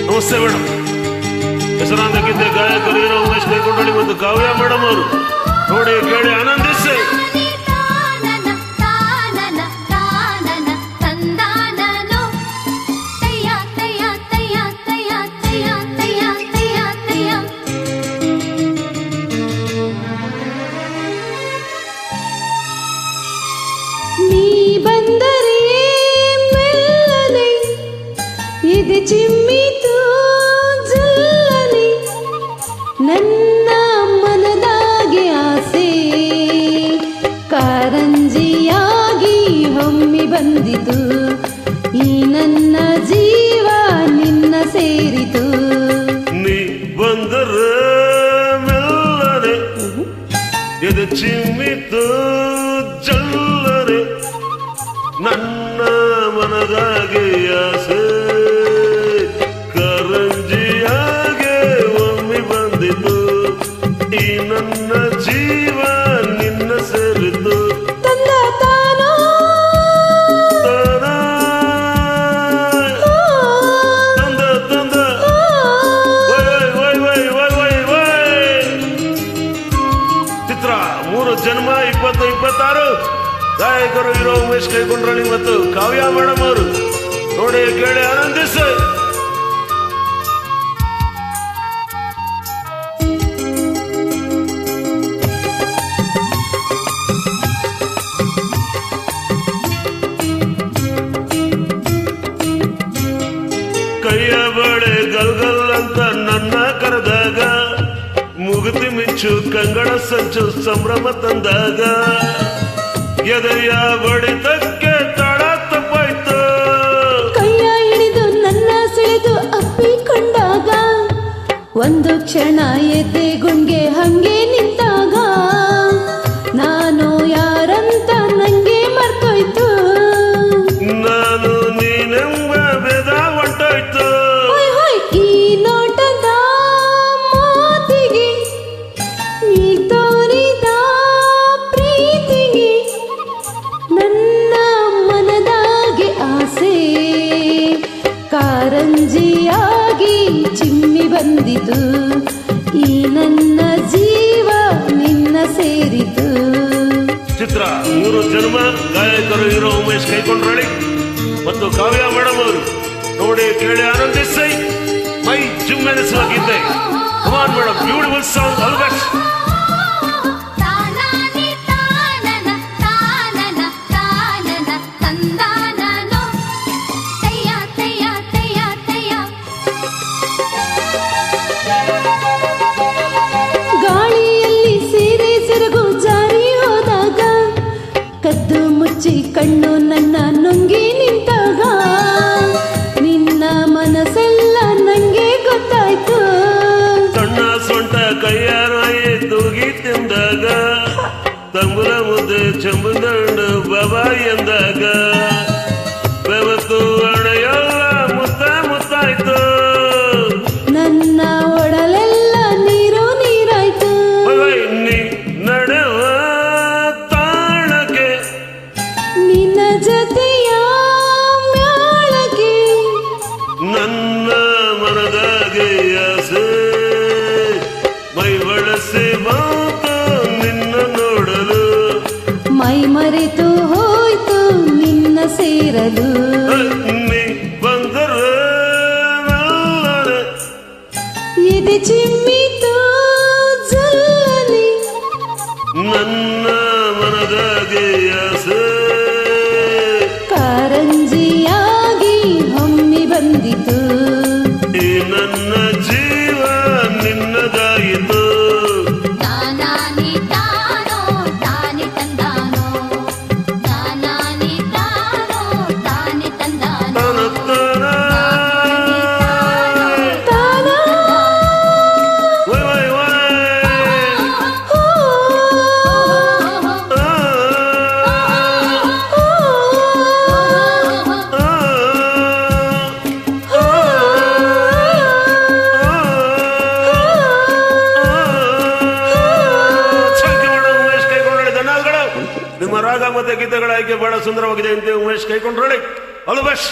ನಮಸ್ತೆ ಮೇಡಮ್. ಹೆಸರಾಂತ ಗೀತೆ ಗಾಯಕರು ಹೀರೋ ಉಮೇಶ್ ಕೈಕೊಂಡಳ್ಳಿ ಮತ್ತು ಕಾವ್ಯ ಮೇಡಮ್ ಅವರು. ನೋಡಿ ಕೇಳಿ ಆನಂದಿಸಿ. ಇದು ಚಿಮ್ಮಿತು ಜಲ್ಲನೆ ನನ್ನ ಮನದಾಗೆ ಆಸೆ ಕಾರಂಜಿಯಾಗಿ ಹೊಮ್ಮಿ ಬಂದಿತು ಈ ನನ್ನ ಜೀವ ನಿನ್ನ ಸೇರಿತು. ನೀ ಬಂದರೆ ಮೆಲ್ಲನೆ ಇದು ಚಿಮ್ಮಿತು ಜಲ್ಲನೆ ನನ್ನ ಮನದಾಗೆ ಆಸೆ ಕಾರಂಜಿಯಾಗೆ ಒಮ್ಮೆ ಬಂದಿತು ಈ ನನ್ನ ಜೀವ ನಿನ್ನ ಸೇರಿತು. ತಂದ ತಾನೋ ತಂದ ತಂದ ಚಿತ್ರ 3 ಜನ್ಮ 2026 ಗಾಯಕರು ಹೀರೋ ಉಮೇಶ್ ಕೈಕೊಂಡ್ರಳ್ಳಿ ಮತ್ತು ಕಾವ್ಯ ಮೇಡಮ್ ಅವರು. ನೋಡಿ ಕೇಳಿ ಆನಂದಿಸಿ. ಕೈಯ ಬಳೆ ಗಲ್ಗಲ್ ಅಂತ ನನ್ನ ಕರೆದಾಗ ಮುಗುತಿ ಮಿಂಚು ಕಂಗಳ ಸಂಚು ಸಂಭ್ರಮ ತಂದಾಗ ಎದೆಯ ಬಡಿತಕ್ಕೆ ತಡ ತಪ್ಪಾಯ್ತು. ಕೈಯ ಹಿಡಿದು ನನ್ನ ಸೆಳೆದು ಅಪ್ಪಿಕೊಂಡಾಗ ಒಂದು ಕ್ಷಣ ಎದೆಗುಂಗೆ ಹಂಗೆ ನಿಂತಾಗ ನಾನು ಯಾರಂತ ನಂಗೆ ಮರ್ತೋಯ್ತು. ನಾನು ನೀನೆಂಬ ಭೇದ ಹೊಂಟೋಯ್ತು. ಈ ನೋಟದ ಮಾತಿಗೆ ನೀ ತೋರಿದ ಪ್ರೀತಿಗೆ ನನ್ನ ಮನದಾಗೆ ಆಸೆ ಕಾರಂಜಿಯಾಗಿ ಚಿಮ್ಮಿ ಬಂದಿತು ಈ ನನ್ನ ಜೀವ ನಿನ್ನ ಸೇರಿತು. ಚಿತ್ರ 3 ಜನ್ಮ ಗಾಯಕರು ಹೀರೋ ಉಮೇಶ್ ಕೈಕೊಂಡ್ರಳ್ಳಿ ಮತ್ತು ಕಾವ್ಯ ಮೇಡಮ್ ಅವರು. ನೋಡಿ ಕೇಳಿ ಆನಂದಿಸಿ. ಮೈ ಜುಮ್ಮೆನಿಸುವ ಗೀತೆ. Come on madam, beautiful song. All the best. ಗಾಳಿಯಲ್ಲಿ ಸೀರೆ ಸೆರಗು ಜಾರಿ ಹೋದಾಗ ಕದ್ದು ಮುಚ್ಚಿ ಕಣ್ಣು ನನ್ನ ನುಂಗಿ ನಿಂತಾಗ ನಿನ್ನ ಮನಸ್ಸೆಲ್ಲ ನಂಗೆ ಗೊತ್ತಾಯ್ತು. ಸಣ್ಣ ಸೊಂಟ ಕೈಯಾರಾಯಿ ತೂಗಿ ತಿಂದಾಗ ತಂಬುರ ಮುದ್ದೆ ಚೆಂಬುದಂಡು ಬಾಬಾ ಎಂದಾಗ ಬೆವತ್ತು ಹಣೆಯಲ್ಲ ಮುತ್ತ ಮುತ್ತಾಯ್ತು. ನನ್ನ ಒಡಲೆಲ್ಲ ನೀರು ನೀರಾಯ್ತು. ನೀ ನಡೆವ ತಾಳಕ್ಕೆ ನಿನ್ನ ಜೊತೆಯ ಮ್ಯಾಳಕ್ಕೆ ನನ್ನ ಮನದಾಗೆ ಆಸೆ ಮೈ ಬಳಸಿ ಮಾತು ನಿನ್ನ ನೋಡಲು ಮೈ ಮರೆತು ಹೋಯ್ತು ನಿನ್ನ ಸೇರಲು. ನೀ ಬಂದರೆ ಮೆಲ್ಲನೆ ಎದೆ ಚಿಮ್ಮಿತು ಜಲ್ಲನೆ ನನ್ನ ಮನದಾಗೆ ಆಸೆ ಕಾರಂಜಿಯಾಗಿ ಹೊಮ್ಮಿ ಬಂದಿತು ಈ ನನ್ನ ಜೀವ ನಿನ್ನದಾಯಿತು. ನಿಮ್ಮ ರಾಗ ಮತ್ತೆ ಗೀತೆಗಳ ಆಯ್ಕೆ ಬಹಳ ಸುಂದರವಾಗಿದೆ ಅಂತ Umesh Kaikondrahalli. All the best.